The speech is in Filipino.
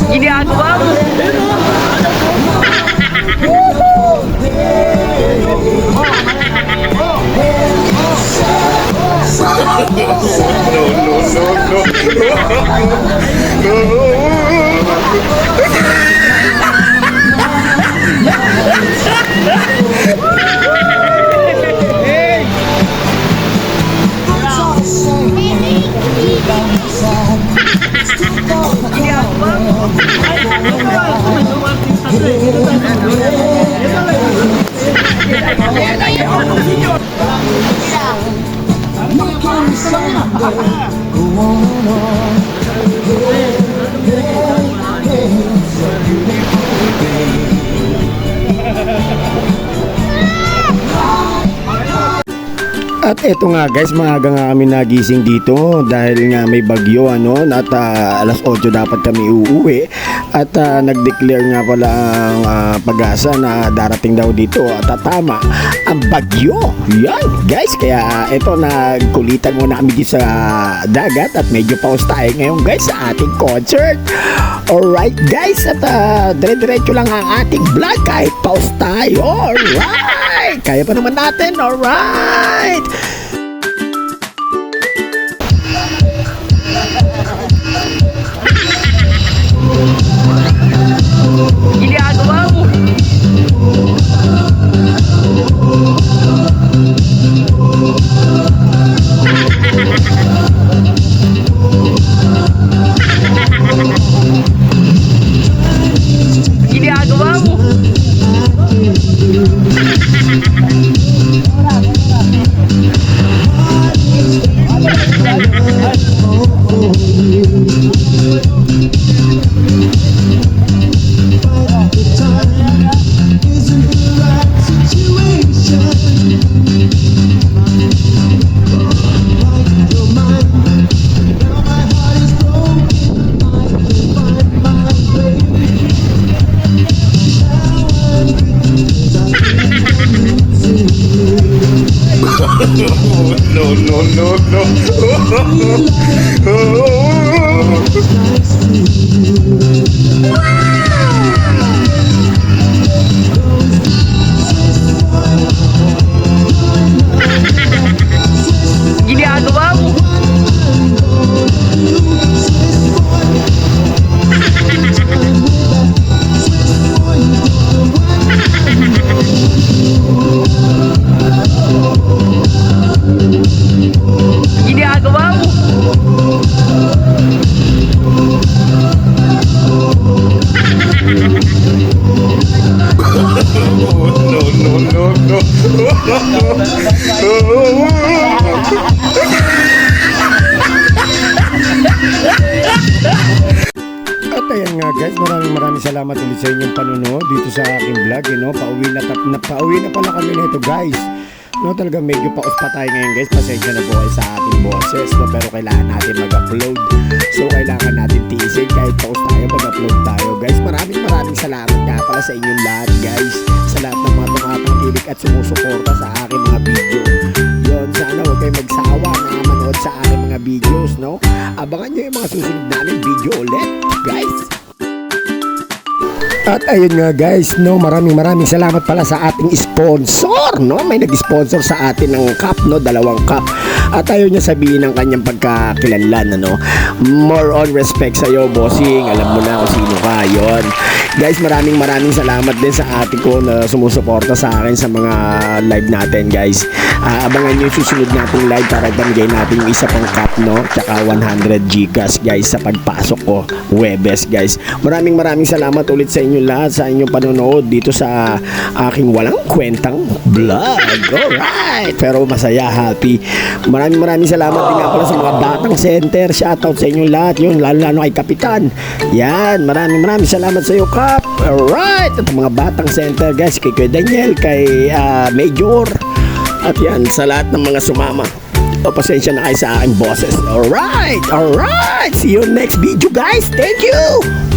Ginagawa mo. At eto nga guys, maaga nga kami nagising dito dahil nga may bagyo ano, at alas 8 dapat kami uuwi at nag-declare nga pala ang pag-asa na darating daw dito at tama ang bagyo. Yan guys, kaya eto nagkulitan muna kami dito sa dagat at medyo pause tayo ngayon guys sa ating concert. Alright guys, at dire-diretso lang ang ating vlog kahit pause tayo. Alright, kaya pa naman natin. Alright. Ginagawa mo. Ginagawa mo. Ginagawa mo. Ginagawa mo. At ayan nga guys, maraming salamat ulit sa inyong panunood dito sa aking vlog, pauwi na pala kami nito guys. No, talaga medyo pause pa tayo ngayon guys. Pasensya na po kayo sa ating boses, no? Pero kailangan natin mag-upload. So kailangan natin tiisin kahit pause tayo, mag-upload tayo guys. Maraming salamat nga pala sa inyong lahat guys, sa lahat ng mga tumatangkilik at sumusuporta sa aking mga video. Yun, sana huwag kayo magsawa na manood sa aking mga videos, no? Abangan nyo yung mga susunod namin video ulit guys. At ayun nga guys, no, maraming salamat pala sa ating sponsor, no? May nag-sponsor sa atin ng cup, no, 2 cup. At ayaw niya sabihin ng kanyang pagkakilanlan, ano. More on respect sa iyo, bossing. Alam mo na kung sino ka, yon. Guys, maraming salamat din sa ate ko na sumusuporta sa akin sa mga live natin, guys. Abangan niyo yung susunod nating live para ibigay natin yung isa pang cup, no? Tsaka 100 Gcash, guys, sa pagpasok ko Huwebes, guys. Maraming salamat ulit sa inyo lahat sa inyong panonood dito sa aking walang kwentang vlog. Alright, pero masaya, happy. Maraming salamat din nga pala sa mga batang center. Shoutout sa inyong lahat, yun, lalo kay Kapitan. Yan, maraming salamat sa iyo, Cup. Alright, at mga batang center guys, kay Kuya Daniel, kay Major, at yan sa lahat ng mga sumama. O, pasensya na kayo sa aking boses. Alright, see you next video guys. Thank you.